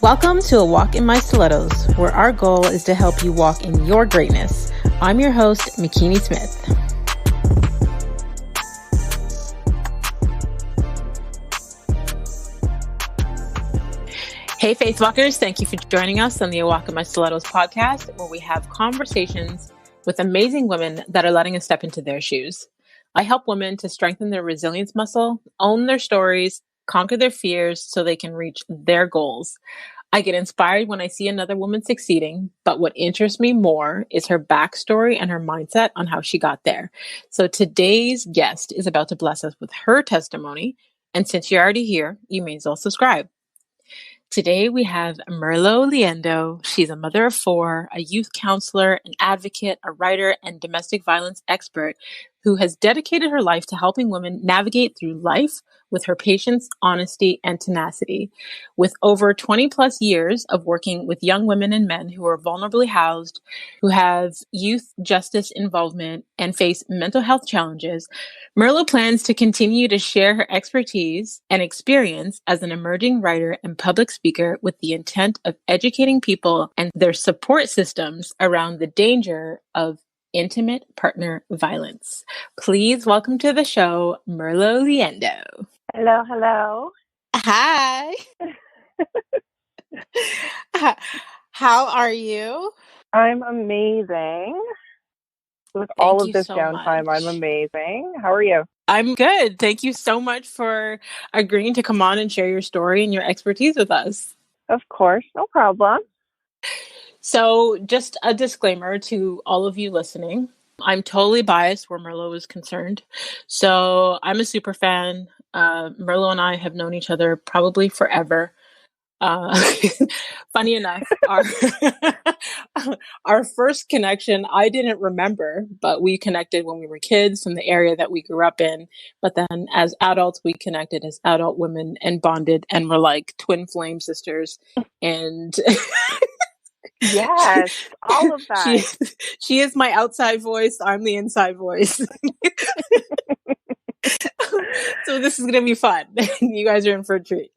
Welcome to A Walk in My Stilettos, where our goal is to help you walk in your greatness. I'm your host, McKinney Smith. Hey, Faith Walkers, thank you for joining us on the A Walk in My Stilettos podcast, where we have conversations with amazing women that are letting us step into their shoes. I help women to strengthen their resilience muscle, own their stories, conquer their fears so they can reach their goals. I get inspired when I see another woman succeeding, but what interests me more is her backstory and her mindset on how she got there. So today's guest is about to bless us with her testimony, and since you're already here, you may as well subscribe. Today we have Mirlo Liendo. She's a mother of 4, a youth counselor, an advocate, a writer, and domestic violence expert who has dedicated her life to helping women navigate through life with her patience, honesty, and tenacity. With over 20 plus years of working with young women and men who are vulnerably housed, who have youth justice involvement, and face mental health challenges, Mirlo plans to continue to share her expertise and experience as an emerging writer and public speaker with the intent of educating people and their support systems around the danger of intimate partner violence. Please welcome to the show, Mirlo Liendo. Hello, hello. Hi. How are you? I'm amazing. With all of this downtime, I'm amazing. How are you? I'm good. Thank you so much for agreeing to come on and share your story and your expertise with us. Of course, no problem. So just a disclaimer to all of you listening. I'm totally biased where Mirlo is concerned. So I'm a super fan. Mirlo and I have known each other probably forever. Funny enough, our first connection, I didn't remember, but we connected when we were kids from the area that we grew up in. But then as adults, we connected as adult women and bonded and were like twin flame sisters. And yes, all of that. She is my outside voice. I'm the inside voice. So this is going to be fun. You guys are in for a treat.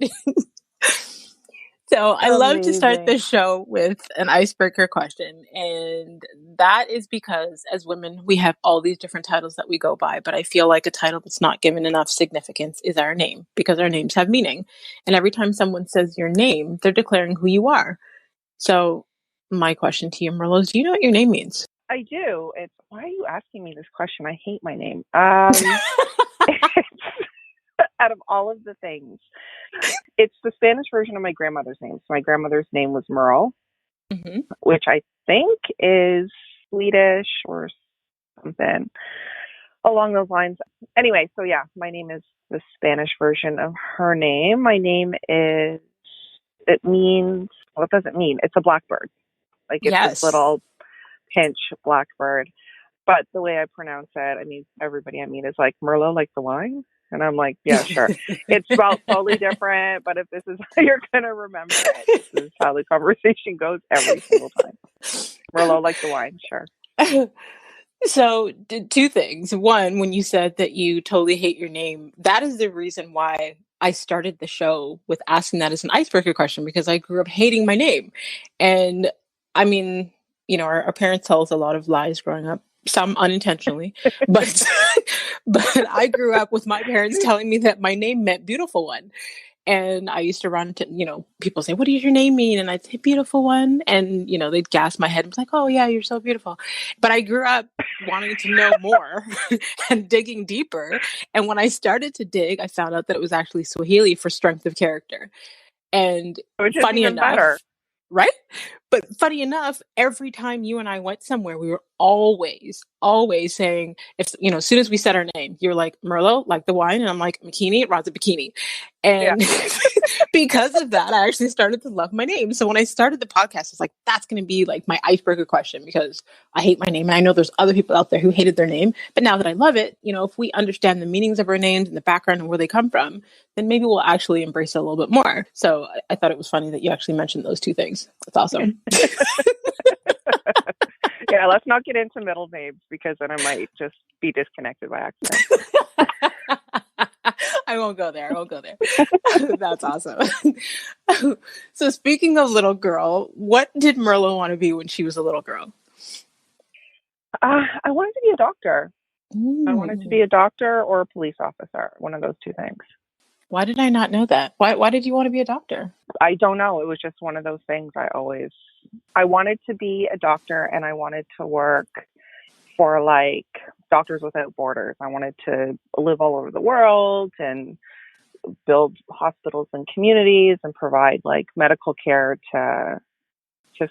So I love to start the show with an icebreaker question. And that is because as women, we have all these different titles that we go by. But I feel like a title that's not given enough significance is our name, because our names have meaning. And every time someone says your name, they're declaring who you are. So my question to you, Mirlo, is do you know what your name means? I do. Why are you asking me this question? I hate my name. Out of all of the things, it's the Spanish version of my grandmother's name. So my grandmother's name was Mirlo, which I think is Swedish or something along those lines. Anyway, so yeah, my name is the Spanish version of her name. My name it means, what does it mean? It's a blackbird. Like it's this little pinch blackbird. But the way I pronounce it, everybody is like, Mirlo like the wine? And I'm like, yeah, sure. It's spelled totally different, but if this is how you're going to remember it, this is how the conversation goes every single time. Mirlo like the wine, sure. So, 2 things. One, when you said that you totally hate your name, that is the reason why I started the show with asking that as an icebreaker question, because I grew up hating my name. And our parents tell us a lot of lies growing up, some unintentionally, but I grew up with my parents telling me that my name meant beautiful one. And I used to run to, people say, what does your name mean? And I'd say beautiful one. And, they'd gas my head and be like, oh yeah, you're so beautiful. But I grew up wanting to know more and digging deeper. And when I started to dig, I found out that it was actually Swahili for strength of character. And funny enough, better. Right? But funny enough, every time you and I went somewhere, we were always saying, as soon as we said our name, you're like, Mirlo, like the wine. And I'm like, McKinney, Raza Bikini. And because of that, I actually started to love my name. So when I started the podcast, it's like, that's going to be like my icebreaker question, because I hate my name. And I know there's other people out there who hated their name. But now that I love it, if we understand the meanings of our names and the background and where they come from, then maybe we'll actually embrace it a little bit more. So I thought it was funny that you actually mentioned those 2 things. That's awesome. Yeah, let's not get into middle names, because then I might just be disconnected by accident. I won't go there. I won't go there. That's awesome. So speaking of little girl, what did Mirlo want to be when she was a little girl? I wanted to be a doctor. I wanted to be a doctor or a police officer, one of those two things. Why did I not know that? Why did you want to be a doctor? I don't know. It was just one of those things I wanted to be a doctor, and I wanted to work for like Doctors Without Borders. I wanted to live all over the world and build hospitals and communities and provide like medical care to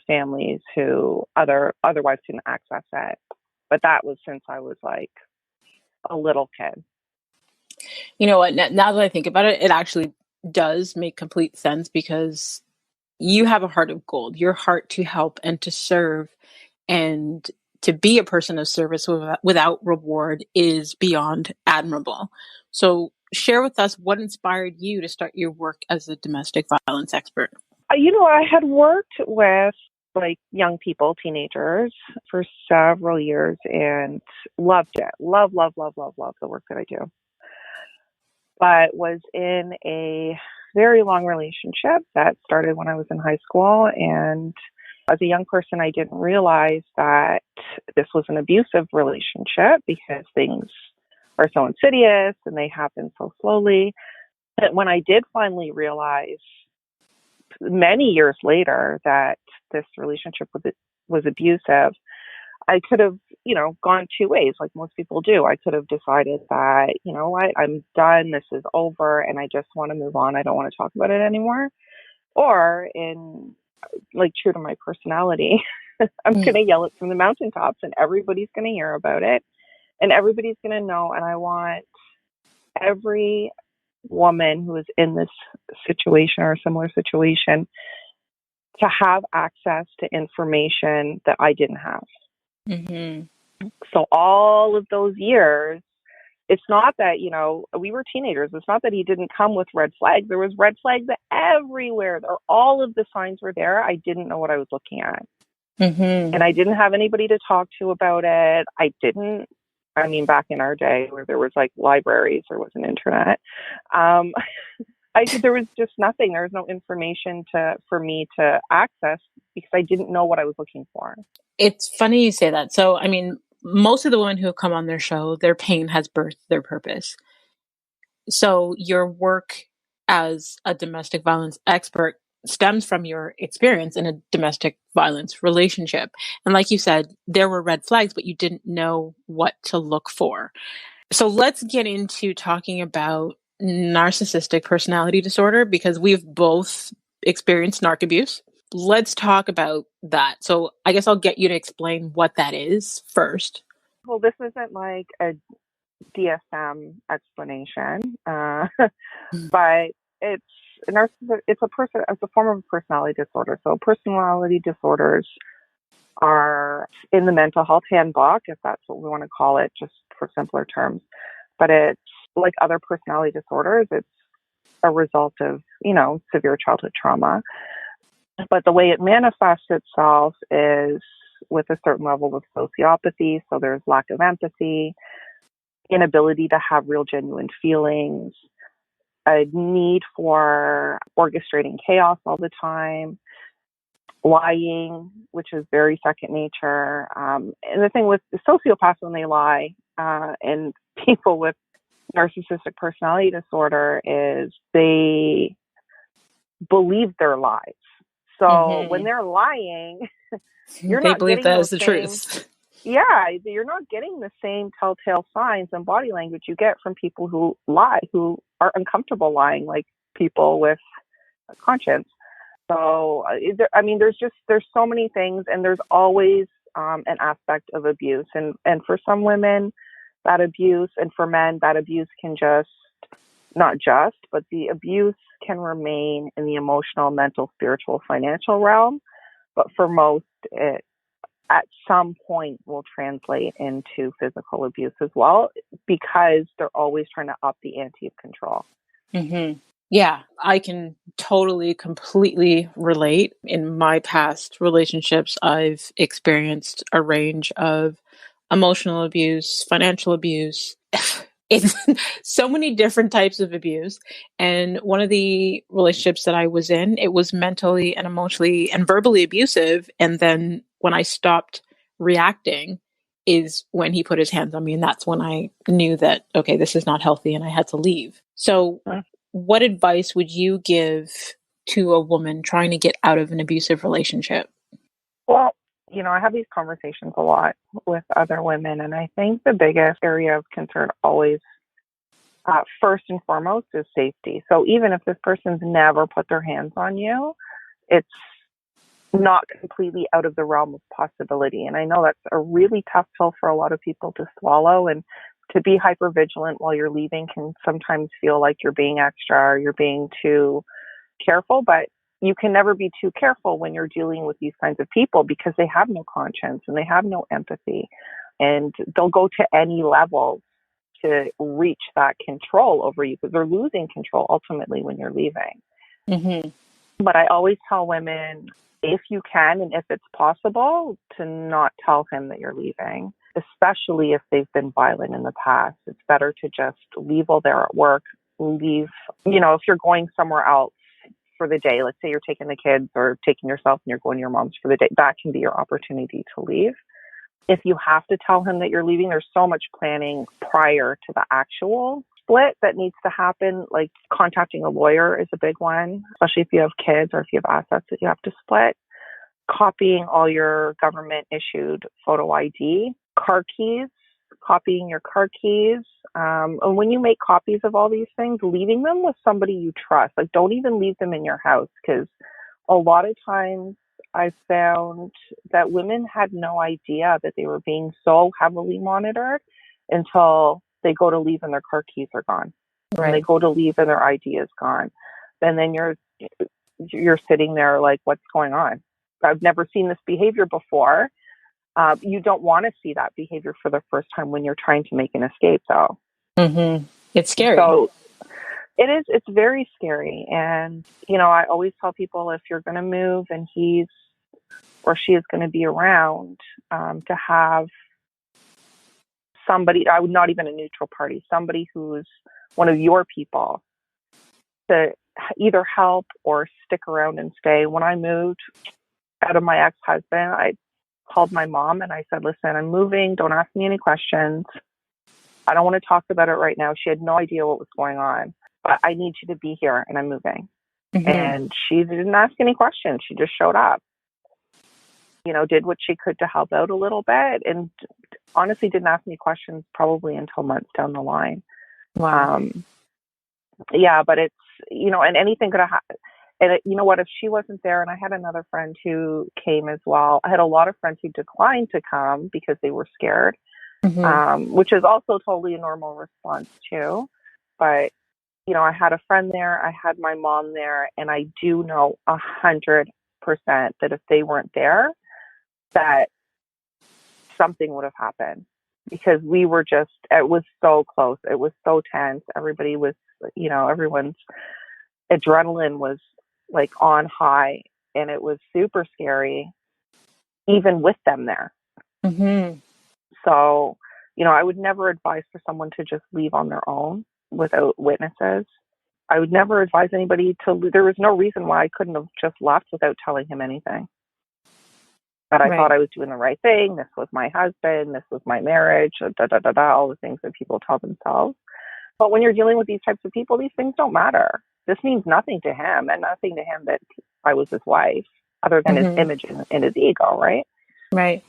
families who otherwise couldn't access it. But that was since I was like a little kid. You know what? Now that I think about it, it actually does make complete sense because you have a heart of gold. Your heart to help and to serve and to be a person of service without reward is beyond admirable. So share with us what inspired you to start your work as a domestic violence expert. I had worked with like young people, teenagers, for several years and loved it. Love the work that I do. But was in a very long relationship that started when I was in high school. And as a young person, I didn't realize that this was an abusive relationship because things are so insidious and they happen so slowly. But when I did finally realize many years later that this relationship was abusive, I could have, gone two ways like most people do. I could have decided that, you know what, I'm done. This is over and I just want to move on. I don't want to talk about it anymore. Or in like true to my personality, I'm going to yell it from the mountaintops and everybody's going to hear about it and everybody's going to know. And I want every woman who is in this situation or a similar situation to have access to information that I didn't have. Mm-hmm. So all of those years, it's not that, we were teenagers. It's not that he didn't come with red flags. There was red flags everywhere. All of the signs were there. I didn't know what I was looking at. Mm-hmm. And I didn't have anybody to talk to about it. Back in our day where there was like libraries, there was an internet. There was just nothing. There was no information for me to access because I didn't know what I was looking for. It's funny you say that. So, most of the women who have come on their show, their pain has birthed their purpose. So your work as a domestic violence expert stems from your experience in a domestic violence relationship. And like you said, there were red flags, but you didn't know what to look for. So let's get into talking about narcissistic personality disorder because we've both experienced narc abuse. Let's talk about that. So I guess I'll get you to explain what that is first. Well, this isn't like a DSM explanation, but it's a form of personality disorder. So personality disorders are in the mental health handbook, if that's what we want to call it, just for simpler terms. But it's like other personality disorders. It's a result of, severe childhood trauma. But the way it manifests itself is with a certain level of sociopathy. So there's lack of empathy, inability to have real genuine feelings, a need for orchestrating chaos all the time, lying, which is very second nature. And the thing with the sociopaths when they lie, and people with narcissistic personality disorder is they believe their lies. So when they're lying, you're they not believe getting that those is the same, truth. Yeah, you're not getting the same telltale signs and body language you get from people who lie, who are uncomfortable lying, like people with a conscience. So, there's so many things, and there's always an aspect of abuse. And for some women, that abuse, and for men, that abuse can but the abuse can remain in the emotional, mental, spiritual, financial realm. But for most, it at some point will translate into physical abuse as well, because they're always trying to up the ante of control. Mm-hmm. Yeah, I can totally, completely relate. In my past relationships, I've experienced a range of emotional abuse, financial abuse. It's so many different types of abuse. And one of the relationships that I was in, it was mentally and emotionally and verbally abusive. And then when I stopped reacting is when he put his hands on me. And that's when I knew that, okay, this is not healthy and I had to leave. So what advice would you give to a woman trying to get out of an abusive relationship? Well, you know, I have these conversations a lot with other women, and I think the biggest area of concern always, first and foremost, is safety. So even if this person's never put their hands on you, it's not completely out of the realm of possibility. And I know that's a really tough pill for a lot of people to swallow, and to be hyper vigilant while you're leaving can sometimes feel like you're being extra or you're being too careful, but you can never be too careful when you're dealing with these kinds of people because they have no conscience and they have no empathy, and they'll go to any level to reach that control over you because they're losing control ultimately when you're leaving. Mm-hmm. But I always tell women, if you can and if it's possible, to not tell him that you're leaving, especially if they've been violent in the past. It's better to just leave while they're at work, leave, you know, if you're going somewhere else for the day, let's say you're taking the kids or taking yourself and you're going to your mom's for the day, that can be your opportunity to leave. If you have to tell him that you're leaving, there's so much planning prior to the actual split that needs to happen. Like contacting a lawyer is a big one, especially if you have kids or if you have assets that you have to split. Copying all your government issued photo ID, car keys, copying your car keys. And when you make copies of all these things, leaving them with somebody you trust. Like don't even leave them in your house, because a lot of times I found that women had no idea that they were being so heavily monitored until they go to leave and their car keys are gone. Right. And they go to leave and their ID is gone. And then you're sitting there like, what's going on? I've never seen this behavior before. You don't want to see that behavior for the first time when you're trying to make an escape, though. Mm-hmm. It's scary. So it is. It's very scary. And, you know, I always tell people if you're going to move and he's or she is going to be around, to have somebody, I would not even a neutral party, somebody who's one of your people to either help or stick around and stay. When I moved out of my ex-husband, I called my mom and I said, listen, I'm moving. Don't ask me any questions. I don't want to talk about it right now. She had no idea what was going on, but I need you to be here and I'm moving. Mm-hmm. And she didn't ask any questions. She just showed up, you know, did what she could to help out a little bit, and honestly didn't ask me questions probably until months down the line. Wow. Yeah, but it's, you know, and anything could have happened. And you know what, if she wasn't there, and I had another friend who came as well. I had a lot of friends who declined to come because they were scared, mm-hmm. Which is also totally a normal response too. But, you know, I had a friend there, I had my mom there, and I do know 100% that if they weren't there, that something would have happened, because we were just, it was so close. It was so tense. Everybody was, you know, everyone's adrenaline was like on high, and it was super scary even with them there. Mm-hmm. So, you know, I would never advise for someone to just leave on their own without witnesses. I would never advise anybody to, there was no reason why I couldn't have just left without telling him anything. But I thought I was doing the right thing. This was my husband. This was my marriage, all the things that people tell themselves. But when you're dealing with these types of people, these things don't matter. This means nothing to him, and nothing to him that I was his wife, other than mm-hmm. his image and his ego, right? Right.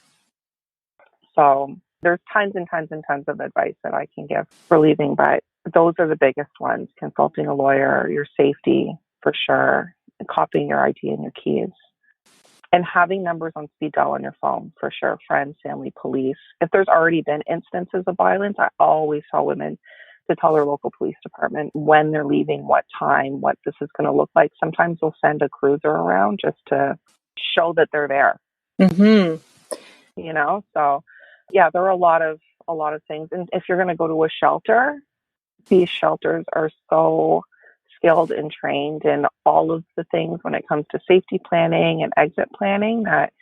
So there's tons and tons and tons of advice that I can give for leaving, but those are the biggest ones. Consulting a lawyer, your safety for sure, copying your ID and your keys. And having numbers on speed dial on your phone, for sure. Friends, family, police. If there's already been instances of violence, I always tell women to tell their local police department when they're leaving, what time, what this is going to look like. Sometimes they'll send a cruiser around just to show that they're there. Mm-hmm. You know, so yeah, there are a lot of things. And if you're going to go to a shelter, these shelters are so skilled and trained in all of the things when it comes to safety planning and exit planning that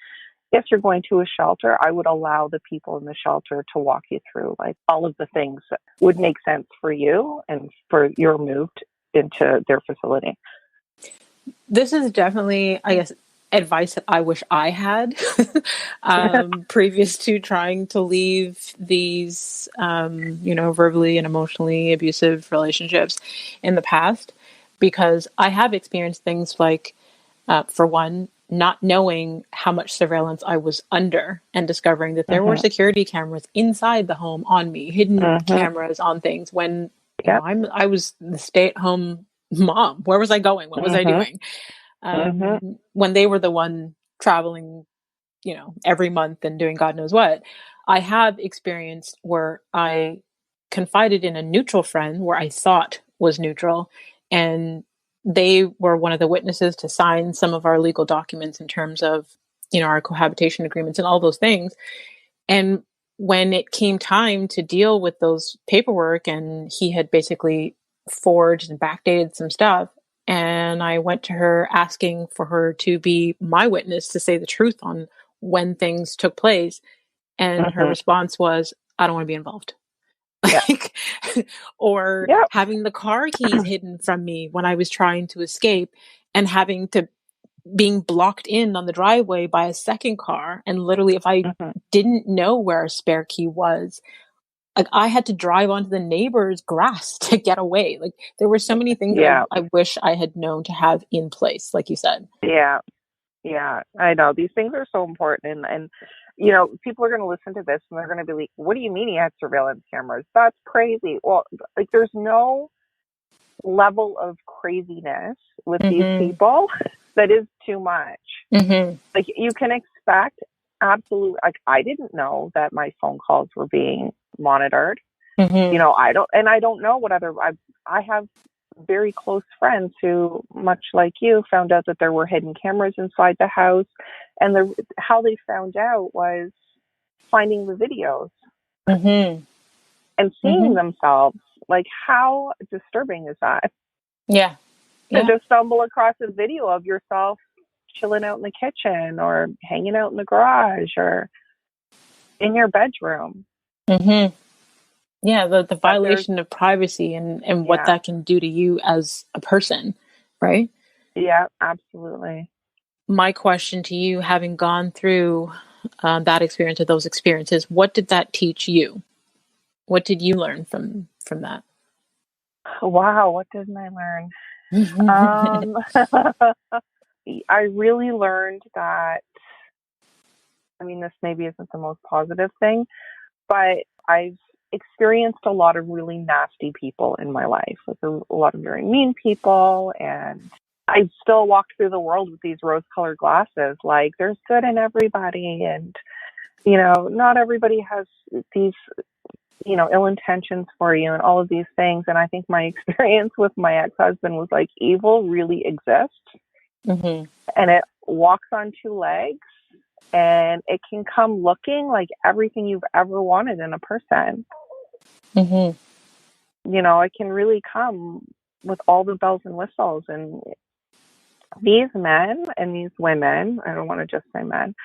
if you're going to a shelter, I would allow the people in the shelter to walk you through like all of the things that would make sense for you and for your move into their facility. This is definitely, I guess, advice that I wish I had previous to trying to leave these, verbally and emotionally abusive relationships in the past, because I have experienced things like, for one, not knowing how much surveillance I was under and discovering that there were security cameras inside the home on me, hidden cameras on things when, I was the stay-at-home mom. Where was I going? What was I doing? When they were the one traveling, every month and doing God knows what. I have experienced where I confided in a neutral friend where I thought was neutral, and they were one of the witnesses to sign some of our legal documents in terms of, our cohabitation agreements and all those things. And when it came time to deal with those paperwork, and he had basically forged and backdated some stuff, and I went to her asking for her to be my witness to say the truth on when things took place. And her response was, I don't want to be involved. Like, or having the car keys hidden from me when I was trying to escape, and being blocked in on the driveway by a second car. And literally, if I didn't know where a spare key was, like, I had to drive onto the neighbor's grass to get away. Like, there were so many things that I wish I had known to have in place, like you said. Yeah. Yeah, I know. These things are so important. And people are going to listen to this and they're going to be like, what do you mean he had surveillance cameras? That's crazy. Well, like, there's no level of craziness with these people that is too much. Like, you can expect absolutely, like, I didn't know that my phone calls were being monitored. I don't know what I have very close friends who, much like you, found out that there were hidden cameras inside the house, and how they found out was finding the videos and seeing themselves. Like, how disturbing is that? Yeah. To just stumble across a video of yourself chilling out in the kitchen or hanging out in the garage or in your bedroom. Yeah, the violation of privacy and what that can do to you as a person, right? Yeah, absolutely. My question to you, having gone through that experience or those experiences, what did that teach you? What did you learn from that? Wow, what didn't I learn? I really learned that, this maybe isn't the most positive thing, but I've experienced a lot of really nasty people in my life, like a lot of very mean people, and I still walk through the world with these rose-colored glasses, like there's good in everybody, and not everybody has these ill intentions for you and all of these things. And I think my experience with my ex-husband was like, evil really exists, and it walks on two legs, and it can come looking like everything you've ever wanted in a person. It can really come with all the bells and whistles. And these men and these women, I don't want to just say men,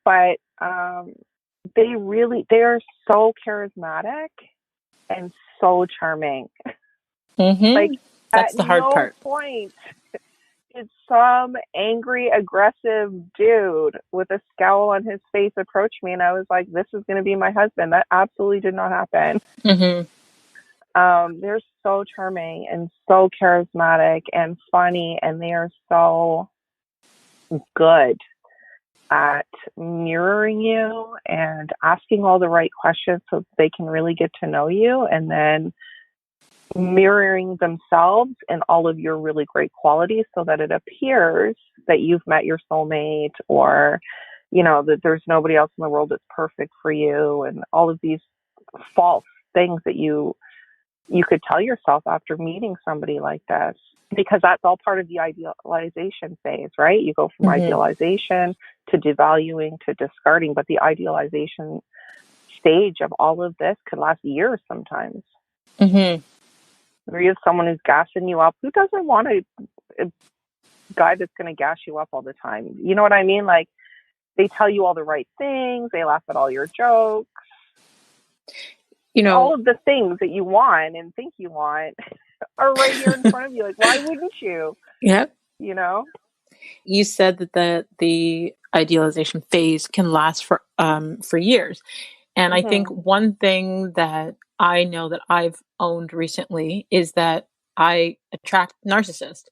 but they are so charismatic and so charming. Like, that's the hard part. At no point did some angry, aggressive dude with a scowl on his face approach me, and I was like, this is going to be my husband. That absolutely did not happen. They're so charming and so charismatic and funny, and they are so good at mirroring you and asking all the right questions so they can really get to know you, and then mirroring themselves and all of your really great qualities so that it appears that you've met your soulmate, or that there's nobody else in the world that's perfect for you, and all of these false things that you could tell yourself after meeting somebody like this, because that's all part of the idealization phase, right? You go from idealization to devaluing to discarding, but the idealization stage of all of this could last years sometimes. Where you have someone who's gassing you up. Who doesn't want a guy that's going to gas you up all the time? You know what I mean? Like, They tell you all the right things. They laugh at all your jokes. You know, all of the things that you want and think you want are right here in front of you. Like, why wouldn't you? yeah. You know? You said that the idealization phase can last for years. And I think one thing that I know that I've owned recently is that I attract narcissists.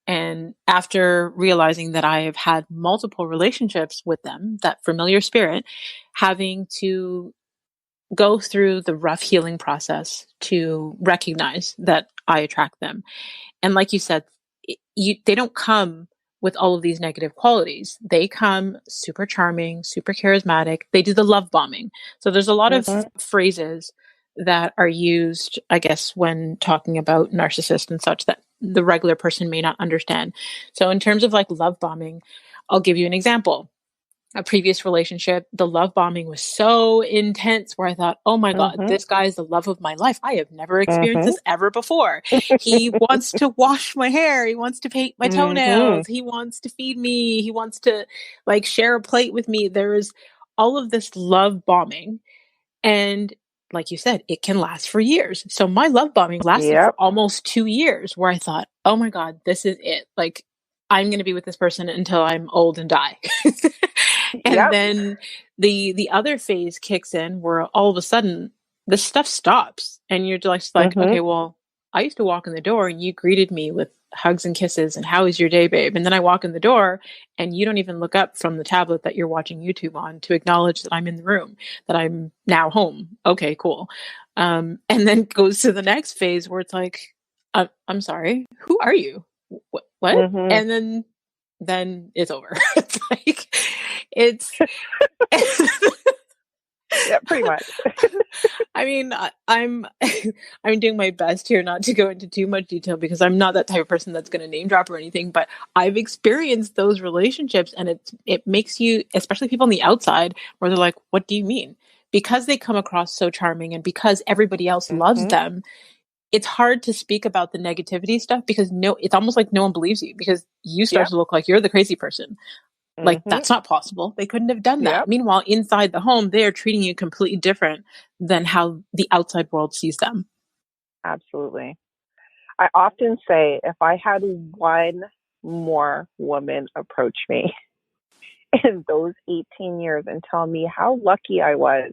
And after realizing that I have had multiple relationships with them, that familiar spirit, having to go through the rough healing process to recognize that I attract them. And like you said, they don't come with all of these negative qualities. They come super charming, super charismatic. They do the love bombing. So there's a lot of phrases that are used, I guess, when talking about narcissists and such that the regular person may not understand. So in terms of like love bombing, I'll give you an example. A previous relationship, the love bombing was so intense where I thought, oh my God, this guy is the love of my life. I have never experienced this ever before. He wants to wash my hair. He wants to paint my toenails. He wants to feed me. He wants to like share a plate with me. There is all of this love bombing. And like you said, it can last for years. So my love bombing lasted for almost 2 years where I thought, oh my God, this is it. Like, I'm going to be with this person until I'm old and die. And then the other phase kicks in where all of a sudden this stuff stops and you're just like, okay, well, I used to walk in the door and you greeted me with hugs and kisses and how is your day, babe? And then I walk in the door and you don't even look up from the tablet that you're watching YouTube on to acknowledge that I'm in the room, that I'm now home. Okay, cool. And then goes to the next phase where it's like, I'm sorry, who are you? What? And then it's over. It's like, it's yeah, pretty much. I mean, I'm doing my best here not to go into too much detail because I'm not that type of person that's going to name drop or anything, but I've experienced those relationships and it makes you, especially people on the outside, where they're like, what do you mean? Because they come across so charming and because everybody else loves them, it's hard to speak about the negativity stuff because it's almost like no one believes you because you start to look like you're the crazy person. Like, that's not possible. They couldn't have done that. Meanwhile, inside the home, they are treating you completely different than how the outside world sees them. Absolutely. I often say if I had one more woman approach me in those 18 years and tell me how lucky I was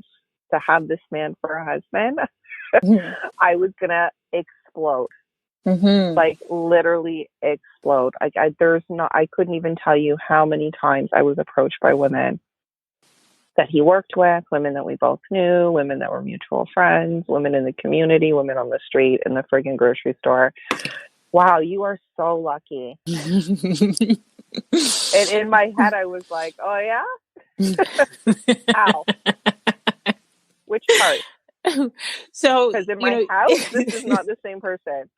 to have this man for a husband, I was going to explode. Like literally explode. I couldn't even tell you how many times I was approached by women that he worked with, women that we both knew, women that were mutual friends, women in the community, women on the street, in the friggin' grocery store. Wow, you are so lucky. And in my head, I was like, oh yeah? How? Which part? So, because in my house, this is not the same person.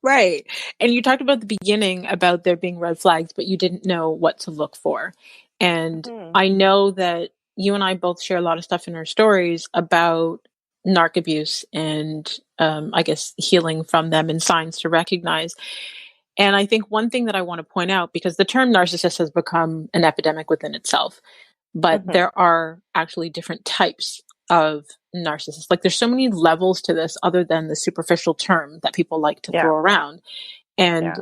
Right. And you talked about the beginning about there being red flags, but you didn't know what to look for. And I know that you and I both share a lot of stuff in our stories about narc abuse and I guess healing from them and signs to recognize. And I think one thing that I want to point out, because the term narcissist has become an epidemic within itself, but there are actually different types of narcissists. Like, there's so many levels to this other than the superficial term that people like to throw around. And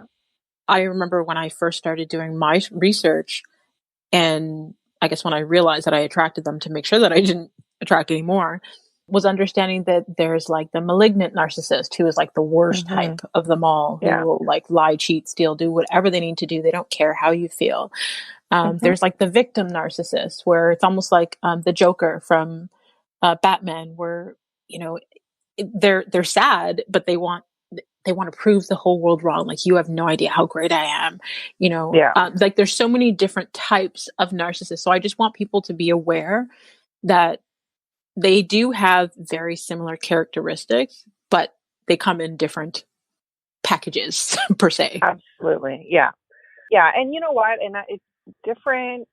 I remember when I first started doing my research, and I guess when I realized that I attracted them to make sure that I didn't attract any more, was understanding that there's like the malignant narcissist who is like the worst type of them all, who will like lie, cheat, steal, do whatever they need to do. They don't care how you feel. There's like the victim narcissist, where it's almost like the Joker from Batman, where, you know, they're sad, but they want to prove the whole world wrong. Like, you have no idea how great I am, you know. Like, there's so many different types of narcissists. So I just want people to be aware that they do have very similar characteristics, but they come in different packages per se. Absolutely. Yeah. And you know what? And it's different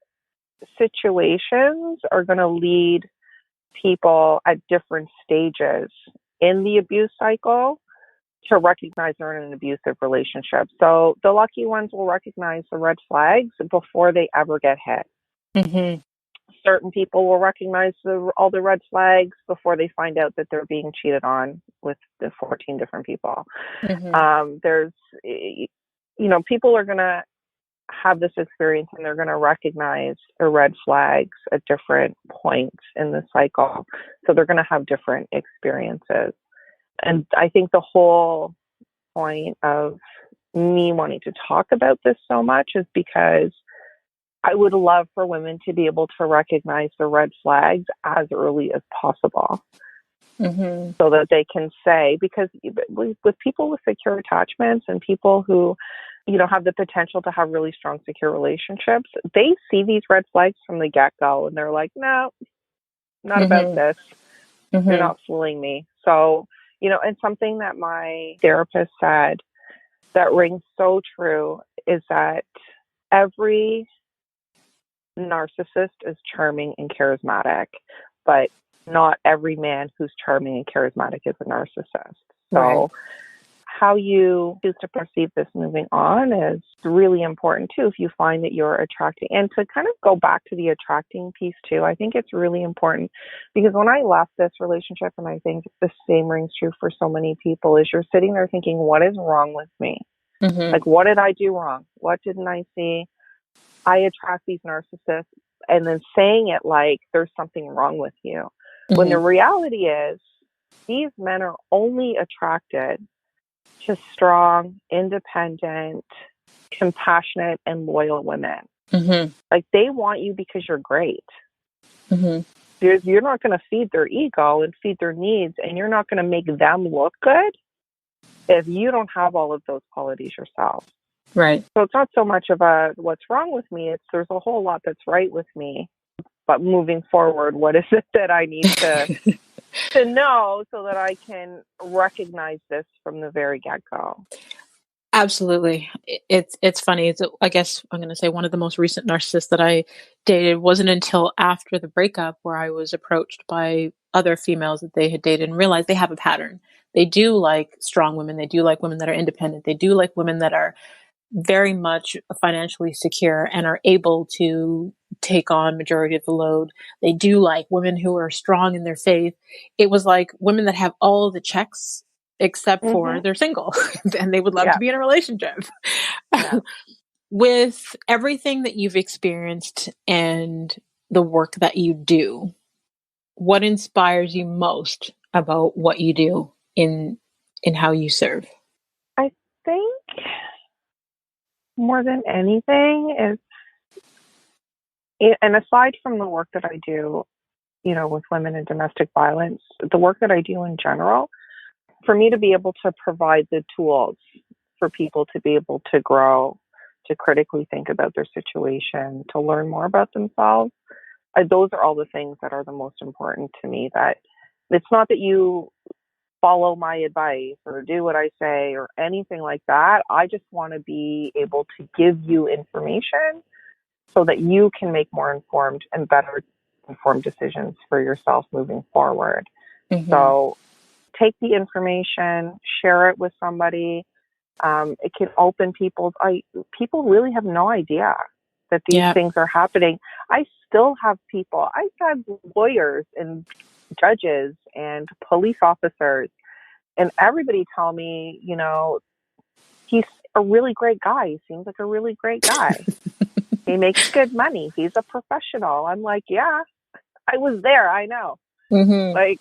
situations are going to lead people at different stages in the abuse cycle to recognize they're in an abusive relationship. So the lucky ones will recognize the red flags before they ever get hit. certain people will recognize all the red flags before they find out that they're being cheated on with the 14 different people. There's, people are going to have this experience and they're going to recognize the red flags at different points in the cycle. So they're going to have different experiences. And I think the whole point of me wanting to talk about this so much is because I would love for women to be able to recognize the red flags as early as possible. So that they can say, because with people with secure attachments and people who, have the potential to have really strong, secure relationships, they see these red flags from the get-go and they're like, no, not about this. They're not fooling me. So, and something that my therapist said that rings so true is that every narcissist is charming and charismatic, but not every man who's charming and charismatic is a narcissist. So how you choose to perceive this moving on is really important too. If you find that you're attracting, and to kind of go back to the attracting piece too, I think it's really important because when I left this relationship, and I think the same rings true for so many people, is you're sitting there thinking, what is wrong with me? Like, what did I do wrong? What didn't I see? I attract these narcissists, and then saying it like there's something wrong with you. When the reality is these men are only attracted to strong, independent, compassionate, and loyal women. Like, they want you because you're great. You're not going to feed their ego and feed their needs, and you're not going to make them look good if you don't have all of those qualities yourself. Right. So it's not so much of a what's wrong with me, it's there's a whole lot that's right with me. But moving forward, what is it that I need to to know so that I can recognize this from the very get-go? Absolutely. It's funny. I guess I'm going to say one of the most recent narcissists that I dated wasn't until after the breakup where I was approached by other females that they had dated and realized they have a pattern. They do like strong women. They do like women that are independent. They do like women that are very much financially secure and are able to take on majority of the load. They do like women who are strong in their faith. It was like women that have all the checks except for they're single and they would love to be in a relationship. With everything that you've experienced and the work that you do, what inspires you most about what you do in how you serve? I think more than anything is, and aside from the work that I do, with women in domestic violence, the work that I do in general, for me to be able to provide the tools for people to be able to grow, to critically think about their situation, to learn more about themselves, those are all the things that are the most important to me. That it's not that you follow my advice or do what I say or anything like that. I just want to be able to give you information so that you can make more informed and better informed decisions for yourself moving forward. So take the information, share it with somebody. It can open people really have no idea that these things are happening. I still have people, I've had lawyers and judges and police officers and everybody tell me, he's a really great guy. He seems like a really great guy. He makes good money. He's a professional. I'm like, yeah, I was there. I know. Like,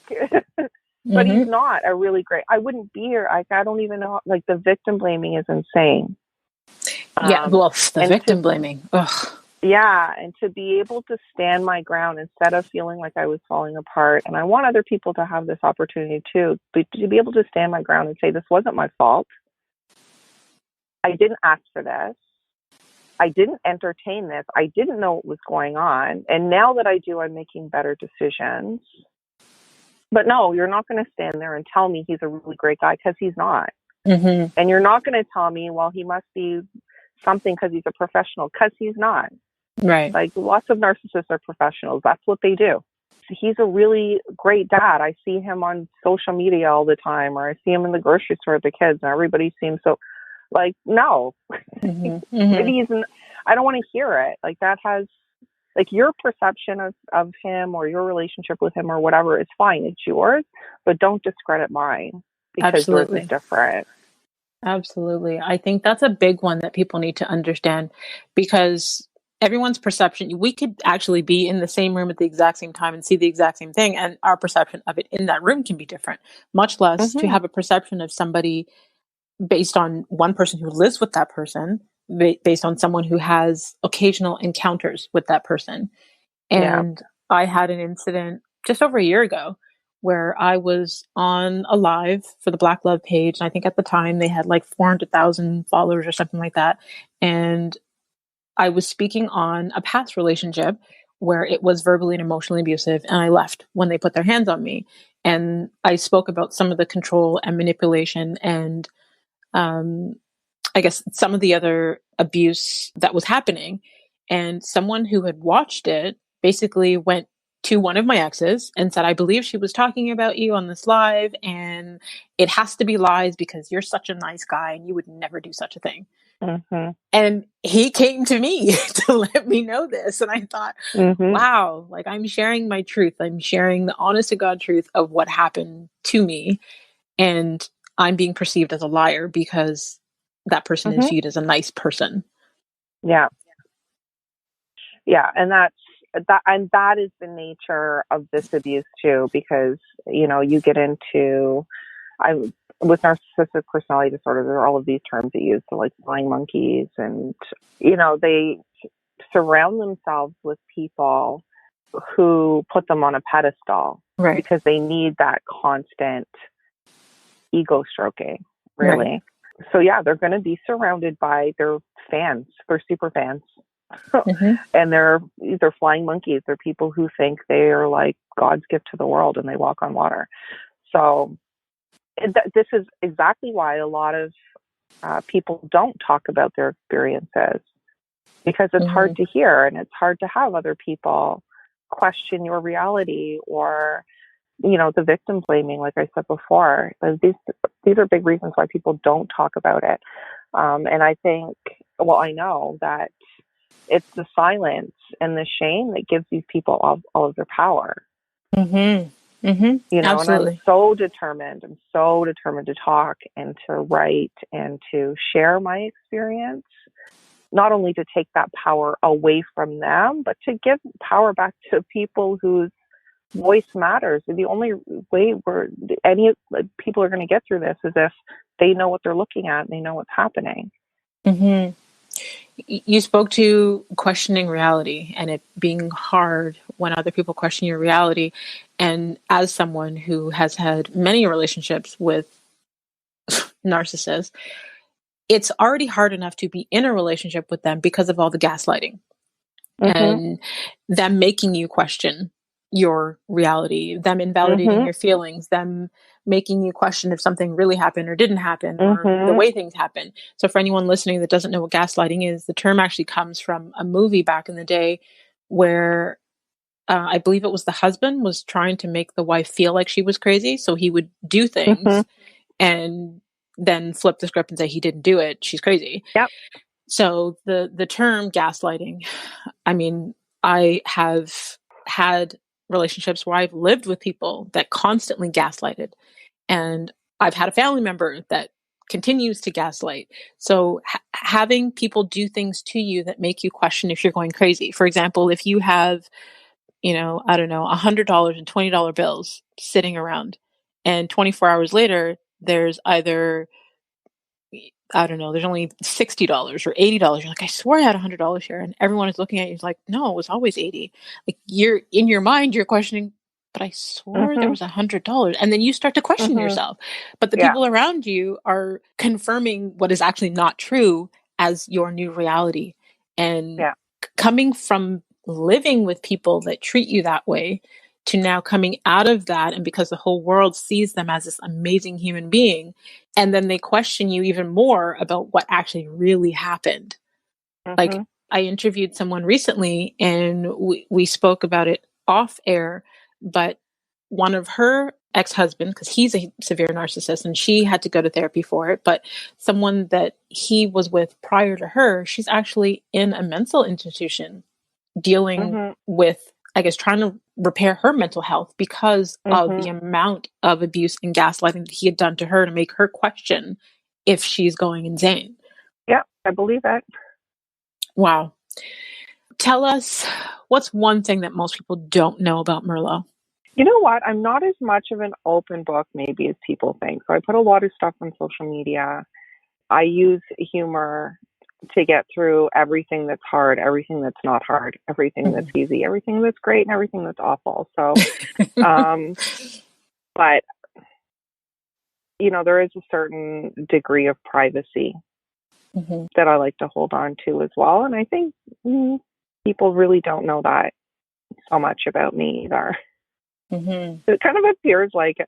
but he's not a really great, I wouldn't be here. I don't even know, like, the victim blaming is insane. The victim blaming. Ugh. Yeah, and to be able to stand my ground instead of feeling like I was falling apart. And I want other people to have this opportunity too, but to be able to stand my ground and say, this wasn't my fault. I didn't ask for this. I didn't entertain this. I didn't know what was going on. And now that I do, I'm making better decisions. But no, you're not going to stand there and tell me he's a really great guy, because he's not. And you're not going to tell me, well, he must be something because he's a professional, because he's not. Right. Like, lots of narcissists are professionals. That's what they do. He's a really great dad. I see him on social media all the time, or I see him in the grocery store with the kids, and everybody seems so, like, no. Maybe I don't want to hear it. Like, that has Like your perception of him or your relationship with him or whatever is fine. It's yours, but don't discredit mine because yours is Absolutely. different. Absolutely. I think that's a big one that people need to understand, because everyone's perception, we could actually be in the same room at the exact same time and see the exact same thing, and our perception of it in that room can be different, much less to Mm-hmm. have a perception of somebody based on one person who lives with that person, based on someone who has occasional encounters with that person. Yeah. And I had an incident just over a year ago where I was on a live for the Black Love page. And I think at the time they had like 400,000 followers or something like that. And I was speaking on a past relationship where it was verbally and emotionally abusive. And I left when they put their hands on me. And I spoke about some of the control and manipulation and I guess some of the other abuse that was happening. And someone who had watched it basically went to one of my exes and said, I believe she was talking about you on this live, and it has to be lies because you're such a nice guy and you would never do such a thing. Mm-hmm. And he came to me to let me know this. And I thought, Mm-hmm. wow, like I'm sharing my truth. I'm sharing the honest to God truth of what happened to me. And I'm being perceived as a liar because that person is viewed as a nice person. Yeah. Yeah. And that is the nature of this abuse too, because, you get into, with narcissistic personality disorder, there are all of these terms they use, so like flying monkeys, and, they surround themselves with people who put them on a pedestal, right? Because they need that constant ego stroking, really. Right. So yeah, they're going to be surrounded by their fans, their super fans. Mm-hmm. And they're flying monkeys. They're people who think they are like God's gift to the world and they walk on water. So this is exactly why a lot of people don't talk about their experiences, because it's mm-hmm. hard to hear, and it's hard to have other people question your reality, or the victim blaming, like I said before. These are big reasons why people don't talk about it. And I think, I know that it's the silence and the shame that gives these people all of their power. Mm-hmm. Mm-hmm. Absolutely. And I'm so determined to talk and to write and to share my experience, not only to take that power away from them, but to give power back to people whose voice matters. And the only way people are going to get through this is if they know what they're looking at and they know what's happening. Mm-hmm. You spoke to questioning reality and it being hard when other people question your reality. And as someone who has had many relationships with narcissists, it's already hard enough to be in a relationship with them because of all the gaslighting mm-hmm. and them making you question your reality, them invalidating mm-hmm. your feelings, them making you question if something really happened or didn't happen, mm-hmm. or the way things happen. So for anyone listening that doesn't know what gaslighting is, the term actually comes from a movie back in the day where I believe it was the husband was trying to make the wife feel like she was crazy. So he would do things mm-hmm. and then flip the script and say he didn't do it. She's crazy. Yep. So the term gaslighting, I mean, I have had relationships where I've lived with people that constantly gaslighted, and I've had a family member that continues to gaslight. So having people do things to you that make you question if you're going crazy. For example, if you have, I don't know, $100 and $20 bills sitting around, and 24 hours later, there's either, I don't know, there's only $60 or $80. You're like, I swore I had $100 here. And everyone is looking at you like, no, it was always 80. Like you're in your mind, you're questioning, but I swore mm-hmm. there was $100. And then you start to question mm-hmm. yourself. But the people around you are confirming what is actually not true as your new reality. And coming from living with people that treat you that way to now coming out of that, and because the whole world sees them as this amazing human being, and then they question you even more about what actually really happened. Mm-hmm. Like I interviewed someone recently and we spoke about it off air, but one of her ex-husband, because he's a severe narcissist and she had to go to therapy for it, but someone that he was with prior to her, she's actually in a mental institution dealing with, I guess, trying to repair her mental health because of the amount of abuse and gaslighting that he had done to her to make her question if she's going insane. Yeah, I believe that. Wow. Tell us, what's one thing that most people don't know about Mirlo? You know what? I'm not as much of an open book maybe as people think. So I put a lot of stuff on social media. I use humor to get through everything that's hard, everything that's not hard, everything that's easy, everything that's great, and everything that's awful. So, but, you know, there is a certain degree of privacy that I like to hold on to as well. And I think people really don't know that so much about me either. It kind of appears like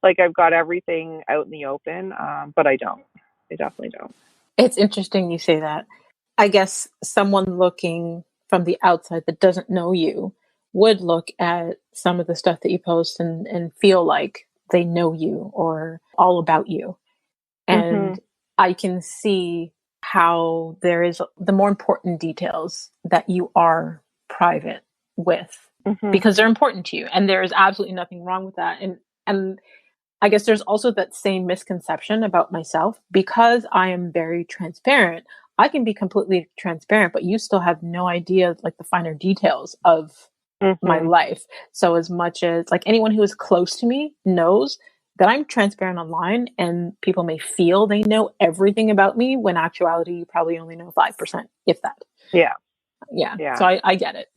I've got everything out in the open, but I don't. I definitely don't. It's interesting you say that. I guess someone looking from the outside that doesn't know you would look at some of the stuff that you post and feel like they know you or all about you. And I can see how there is the more important details that you are private with because they're important to you. And there is absolutely nothing wrong with that. And I guess there's also that same misconception about myself because I am very transparent. I can be completely transparent, but you still have no idea like the finer details of my life. So as much as like anyone who is close to me knows that I'm transparent online and people may feel they know everything about me when actuality you probably only know 5%, if that. Yeah. So I get it.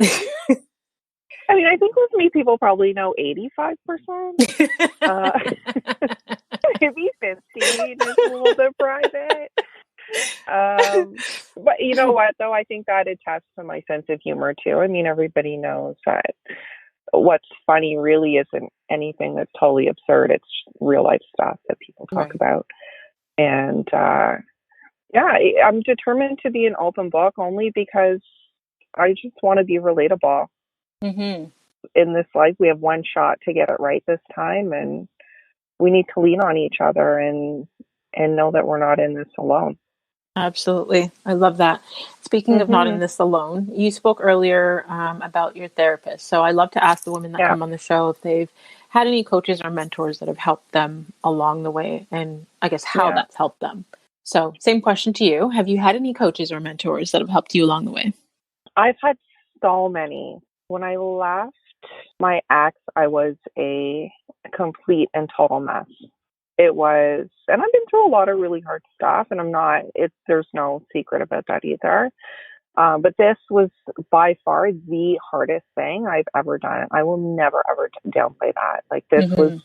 I mean, I think with me, people probably know 85%. Maybe 50, just a little bit private. But you know what, though? I think that attests to my sense of humor, too. I mean, everybody knows that what's funny really isn't anything that's totally absurd. It's real life stuff that people talk about. And yeah, I'm determined to be an open book only because I just want to be relatable. In this life, we have one shot to get it right this time, and we need to lean on each other and know that we're not in this alone. Absolutely. I love that. Speaking of not in this alone, you spoke earlier about your therapist. So I love to ask the women that come on the show if they've had any coaches or mentors that have helped them along the way and I guess how that's helped them. So same question to you. Have you had any coaches or mentors that have helped you along the way? I've had so many. When I left my ex, I was a complete and total mess. It was, and I've been through a lot of really hard stuff, and there's no secret about that either. But this was by far the hardest thing I've ever done. I will never, ever downplay that. Like, this was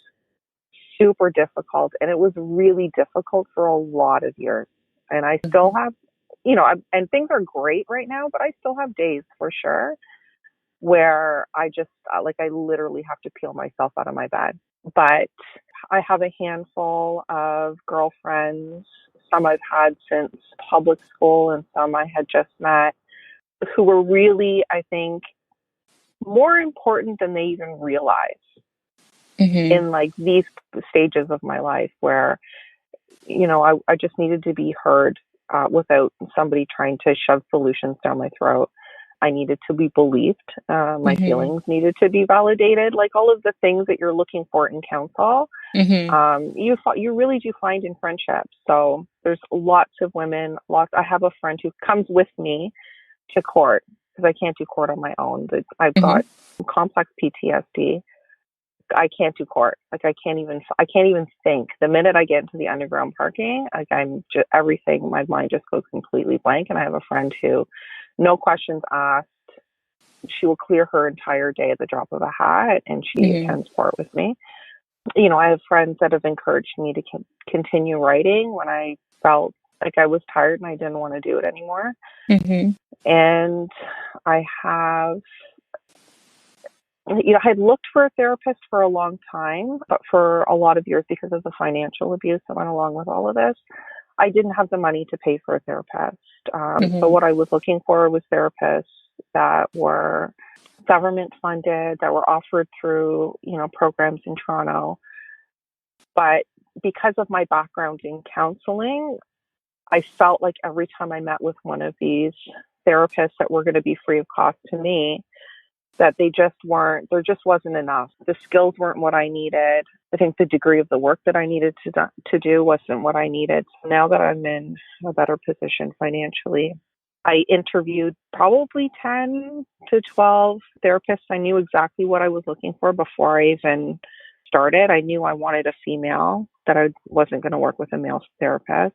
super difficult, and it was really difficult for a lot of years. And I still have, and things are great right now, but I still have days for sure where I just, I literally have to peel myself out of my bed. But I have a handful of girlfriends, some I've had since public school and some I had just met, who were really, I think, more important than they even realize in like these stages of my life where, I just needed to be heard without somebody trying to shove solutions down my throat. I needed to be believed. My feelings needed to be validated. Like all of the things that you're looking for in counsel, you really do find in friendships. So there's lots of women. I have a friend who comes with me to court because I can't do court on my own. I've got complex PTSD. I can't do court. Like I can't even think. The minute I get into the underground parking, like everything, my mind just goes completely blank. And I have a friend who, no questions asked, she will clear her entire day at the drop of a hat, and she attends court with me. I have friends that have encouraged me to continue writing when I felt like I was tired and I didn't want to do it anymore. And I have, I had looked for a therapist for a long time, but for a lot of years, because of the financial abuse that went along with all of this, I didn't have the money to pay for a therapist. So what I was looking for was therapists that were government funded, that were offered through, programs in Toronto. But because of my background in counseling, I felt like every time I met with one of these therapists that were going to be free of cost to me, that there just wasn't enough. The skills weren't what I needed. I think the degree of the work that I needed to do wasn't what I needed. So now that I'm in a better position financially, I interviewed probably 10 to 12 therapists. I knew exactly what I was looking for before I even started. I knew I wanted a female, that I wasn't going to work with a male therapist.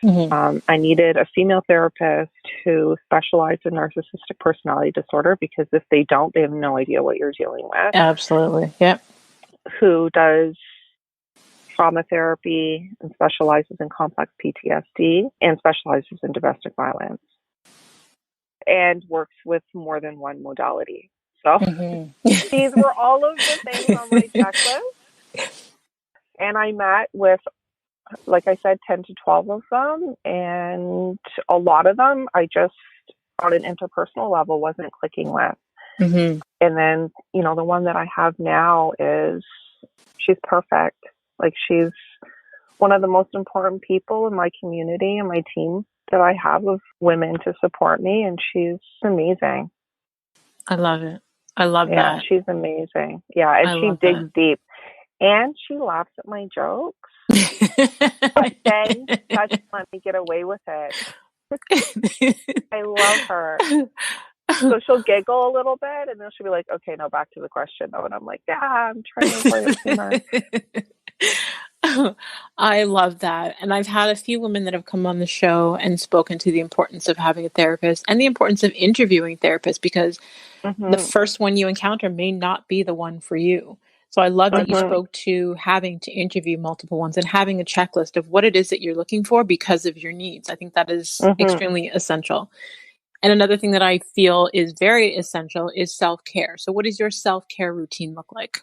I needed a female therapist who specialized in narcissistic personality disorder, because if they don't, they have no idea what you're dealing with. Absolutely. Yep. Who does trauma therapy and specializes in complex PTSD and specializes in domestic violence and works with more than one modality. So these were all of the things on my checklist. And I met with, like I said, 10 to 12 of them. And a lot of them I just, on an interpersonal level, wasn't clicking with. And then, the one that I have now she's perfect. Like, she's one of the most important people in my community and my team that I have of women to support me. And she's amazing. I love it. I love that. Yeah, she's amazing. Yeah, and she digs deep. And she laughs at my jokes. But then doesn't let me get away with it. I love her. So she'll giggle a little bit, and then she'll be like, okay, now back to the question, though. And I'm like, yeah, I'm trying to play with humor. I love that. And I've had a few women that have come on the show and spoken to the importance of having a therapist and the importance of interviewing therapists, because the first one you encounter may not be the one for you. So I love that you spoke to having to interview multiple ones and having a checklist of what it is that you're looking for because of your needs. I think that is extremely essential. And another thing that I feel is very essential is self-care. So what does your self-care routine look like?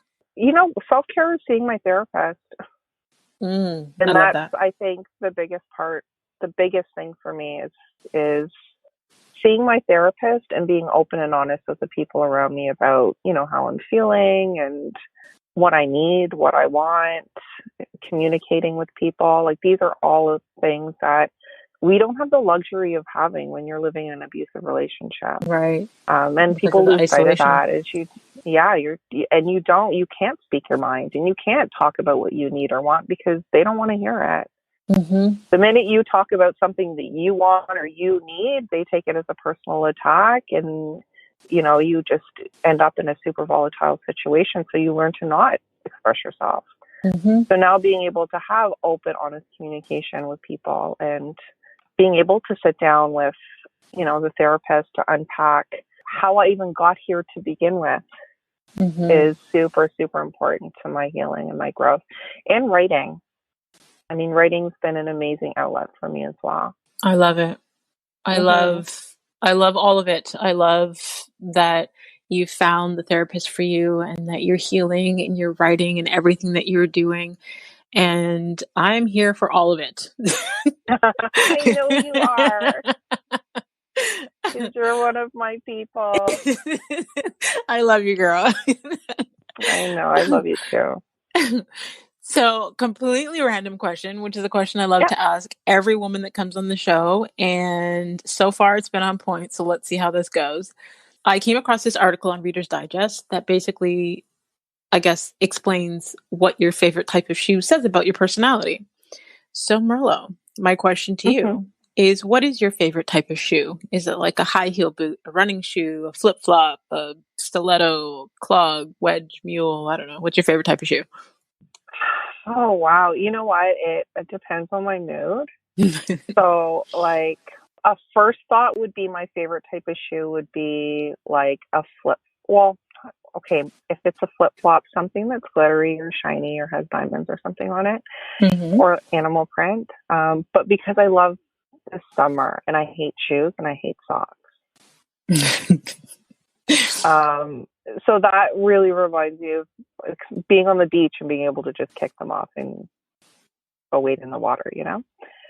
Self-care is seeing my therapist. And that's, I think, the biggest part. The biggest thing for me is seeing my therapist and being open and honest with the people around me about, how I'm feeling and what I need, what I want, communicating with people. Like, these are all of things that we don't have the luxury of having when you're living in an abusive relationship. Right. And people lose sight of that. You can't speak your mind, and you can't talk about what you need or want because they don't want to hear it. The minute you talk about something that you want or you need, they take it as a personal attack, and you just end up in a super volatile situation. So you learn to not express yourself. So now being able to have open, honest communication with people and being able to sit down with, the therapist to unpack how I even got here to begin with is super, super important to my healing and my growth. And writing. I mean, writing's been an amazing outlet for me as well. I love it. I love all of it. I love that you found the therapist for you and that you're healing and you're writing and everything that you're doing. And I'm here for all of it. I know you are. You're one of my people. I love you, girl. I know. I love you too. So, completely random question, which is a question I love to ask every woman that comes on the show. And so far it's been on point. So let's see how this goes. I came across this article on Reader's Digest that basically, I guess, explains what your favorite type of shoe says about your personality. So, Mirlo, my question to you is, what is your favorite type of shoe? Is it like a high heel boot, a running shoe, a flip flop, a stiletto, clog, wedge, mule? I don't know. What's your favorite type of shoe? Oh, wow. You know what? It depends on my mood. So, like, a first thought would be my favorite type of shoe would be like a if it's a flip-flop, something that's glittery or shiny or has diamonds or something on it, or animal print. But because I love the summer and I hate shoes and I hate socks. So that really reminds me of being on the beach and being able to just kick them off and go wade in the water,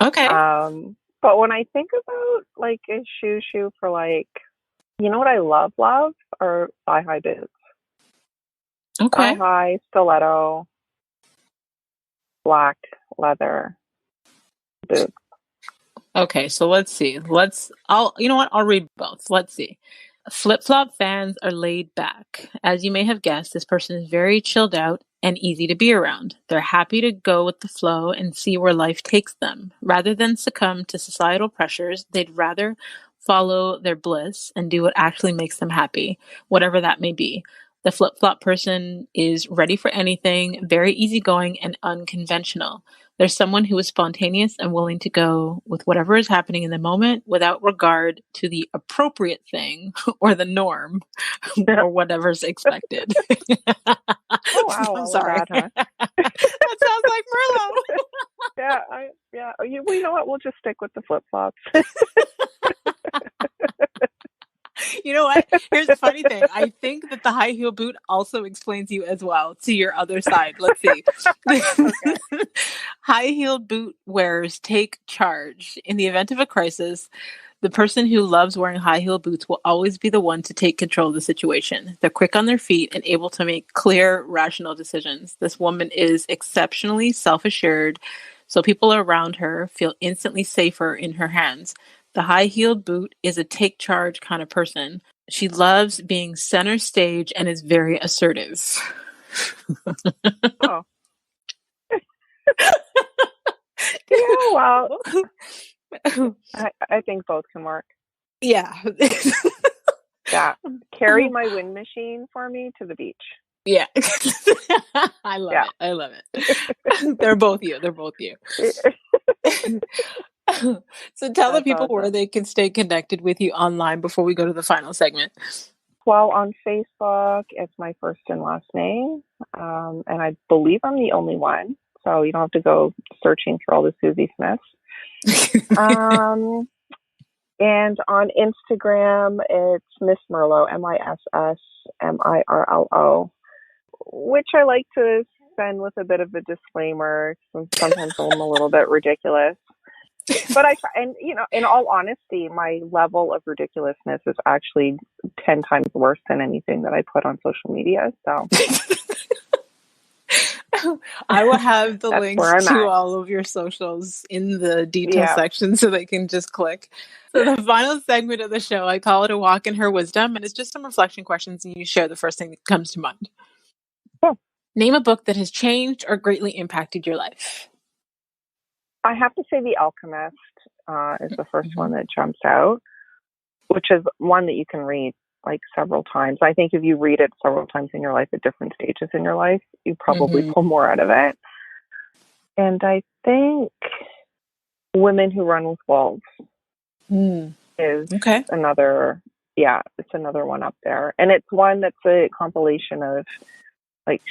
Okay. But when I think about like a shoe for like, what I love are thigh-high boots. Okay. Thigh-high, stiletto, black leather boots. Okay, so let's see. You know what? I'll read both. Let's see. Flip-flop fans are laid back. As you may have guessed, this person is very chilled out and easy to be around. They're happy to go with the flow and see where life takes them. Rather than succumb to societal pressures, they'd rather follow their bliss and do what actually makes them happy, whatever that may be. The flip-flop person is ready for anything, very easygoing and unconventional. There's someone who is spontaneous and willing to go with whatever is happening in the moment without regard to the appropriate thing or the norm or whatever's expected. Oh wow, I'm all of sorry. that, huh? That sounds like Mirlo. Yeah. You know what? We'll just stick with the flip flops. You know what? Here's the funny thing. I think that the high heel boot also explains you as well to your other side. Let's see. Okay. High heeled boot wearers take charge. In the event of a crisis, the person who loves wearing high heel boots will always be the one to take control of the situation. They're quick on their feet and able to make clear, rational decisions. This woman is exceptionally self assured, so people around her feel instantly safer in her hands. The high heeled boot is a take charge kind of person. She loves being center stage and is very assertive. Oh. Yeah, well, I think both can work. Yeah. Yeah. Carry my wind machine for me to the beach. Yeah. I love it. I love it. They're both you. So tell the people where they can stay connected with you online before we go to the final segment. Well, on Facebook, it's my first and last name. And I believe I'm the only one. So you don't have to go searching for all the Susie Smiths. And on Instagram, it's Miss Mirlo, MISSMIRLO, which I like to send with a bit of a disclaimer. Sometimes I'm a little bit ridiculous. But in all honesty, my level of ridiculousness is actually 10 times worse than anything that I put on social media. So I will have the links to all of your socials in the detail section so they can just click. So the final segment of the show, I call it a walk in her wisdom, and it's just some reflection questions, and you share the first thing that comes to mind. Cool. Name a book that has changed or greatly impacted your life. I have to say The Alchemist is the first one that jumps out, which is one that you can read like several times. I think if you read it several times in your life at different stages in your life, you probably pull more out of it. And I think Women Who Run with Wolves is another, it's another one up there. And it's one that's a compilation of like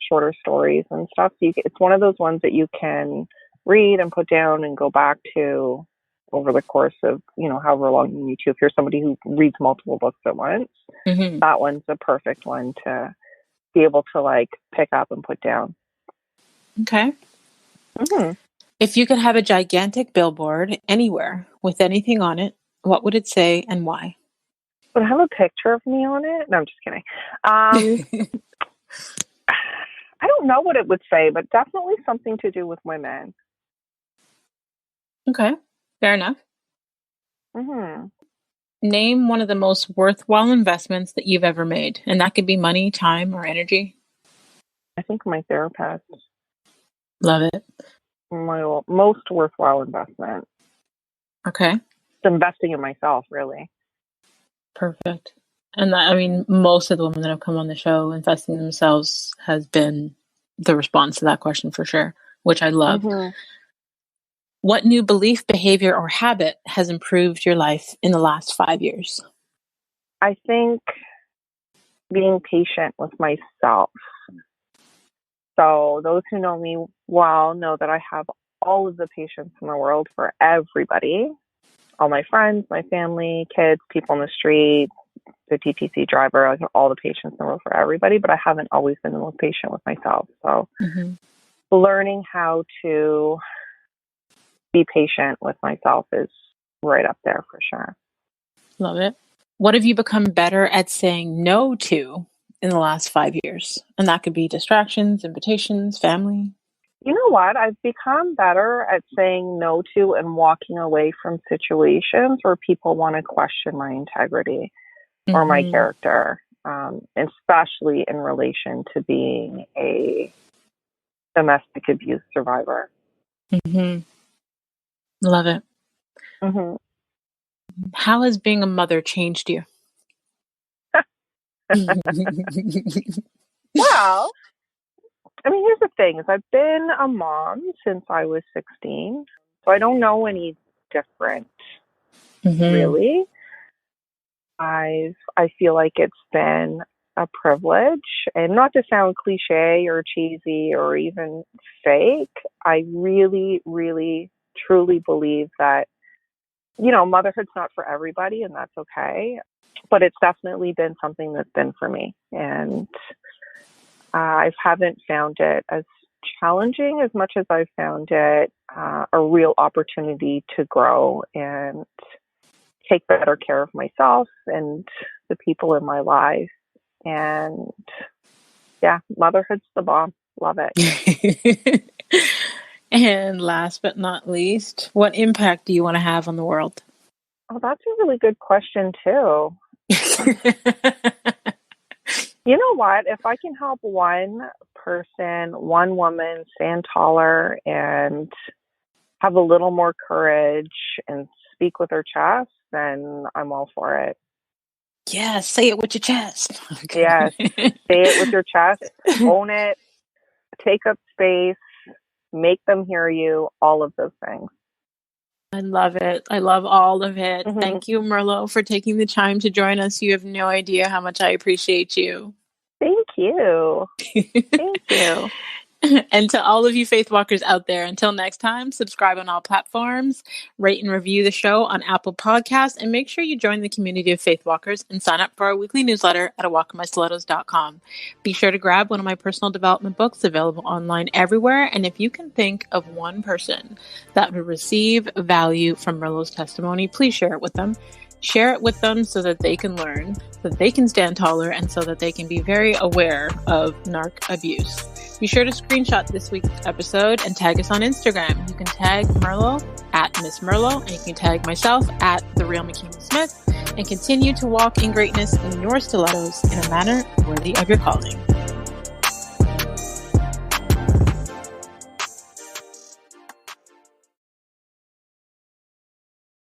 shorter stories and stuff. So it's one of those ones that you can read and put down and go back to over the course of, however long you need to. If you're somebody who reads multiple books at once, that one's the perfect one to be able to like pick up and put down. Okay. If you could have a gigantic billboard anywhere with anything on it, what would it say and why? Would it have a picture of me on it? No, I'm just kidding. I don't know what it would say, but definitely something to do with women. Okay, fair enough. Name one of the most worthwhile investments that you've ever made. And that could be money, time, or energy. I think my therapist. Love it. My most worthwhile investment. Okay. It's investing in myself, really. Perfect. And most of the women that have come on the show, investing in themselves has been the response to that question for sure, which I love. What new belief, behavior, or habit has improved your life in the last 5 years? I think being patient with myself. So those who know me well know that I have all of the patience in the world for everybody. All my friends, my family, kids, people on the street, the TTC driver, I have all the patience in the world for everybody, but I haven't always been the most patient with myself. So learning how to be patient with myself is right up there for sure. Love it. What have you become better at saying no to in the last 5 years? And that could be distractions, invitations, family. You know what? I've become better at saying no to and walking away from situations where people want to question my integrity or my Mm-hmm. character, especially in relation to being a domestic abuse survivor. Mm-hmm. Love it. Mm-hmm. How has being a mother changed you? Well, I mean, here's the thing: is I've been a mom since I was 16, so I don't know any different, Mm-hmm. really. I feel like it's been a privilege, and not to sound cliche or cheesy or even fake, I really, really, truly believe that, motherhood's not for everybody, and that's okay. But it's definitely been something that's been for me, and I haven't found it as challenging as much as I've found it a real opportunity to grow and take better care of myself and the people in my life. And yeah, motherhood's the bomb. Love it. And last but not least, what impact do you want to have on the world? Oh, that's a really good question, too. You know what? If I can help one person, one woman stand taller and have a little more courage and speak with her chest, then I'm all for it. Yeah, say it with your chest. Okay. Yes. Say it with your chest, own it, take up space, make them hear you, all of those things. I love it. I love all of it. Mm-hmm. Thank you, Mirlo, for taking the time to join us. You have no idea how much I appreciate you. Thank you. Thank you. And to all of you faith walkers out there, until next time, subscribe on all platforms, rate and review the show on Apple Podcasts, and make sure you join the community of faith walkers and sign up for our weekly newsletter at awalkmystilettos.com. Be sure to grab one of my personal development books available online everywhere. And if you can think of one person that would receive value from Mirlo's testimony, please share it with them. Share it with them so that they can learn, so that they can stand taller, and so that they can be very aware of narc abuse. Be sure to screenshot this week's episode and tag us on Instagram. You can tag Mirlo at Miss Mirlo, and you can tag myself at The Real McKinney Smith, and continue to walk in greatness in your stilettos in a manner worthy of your calling.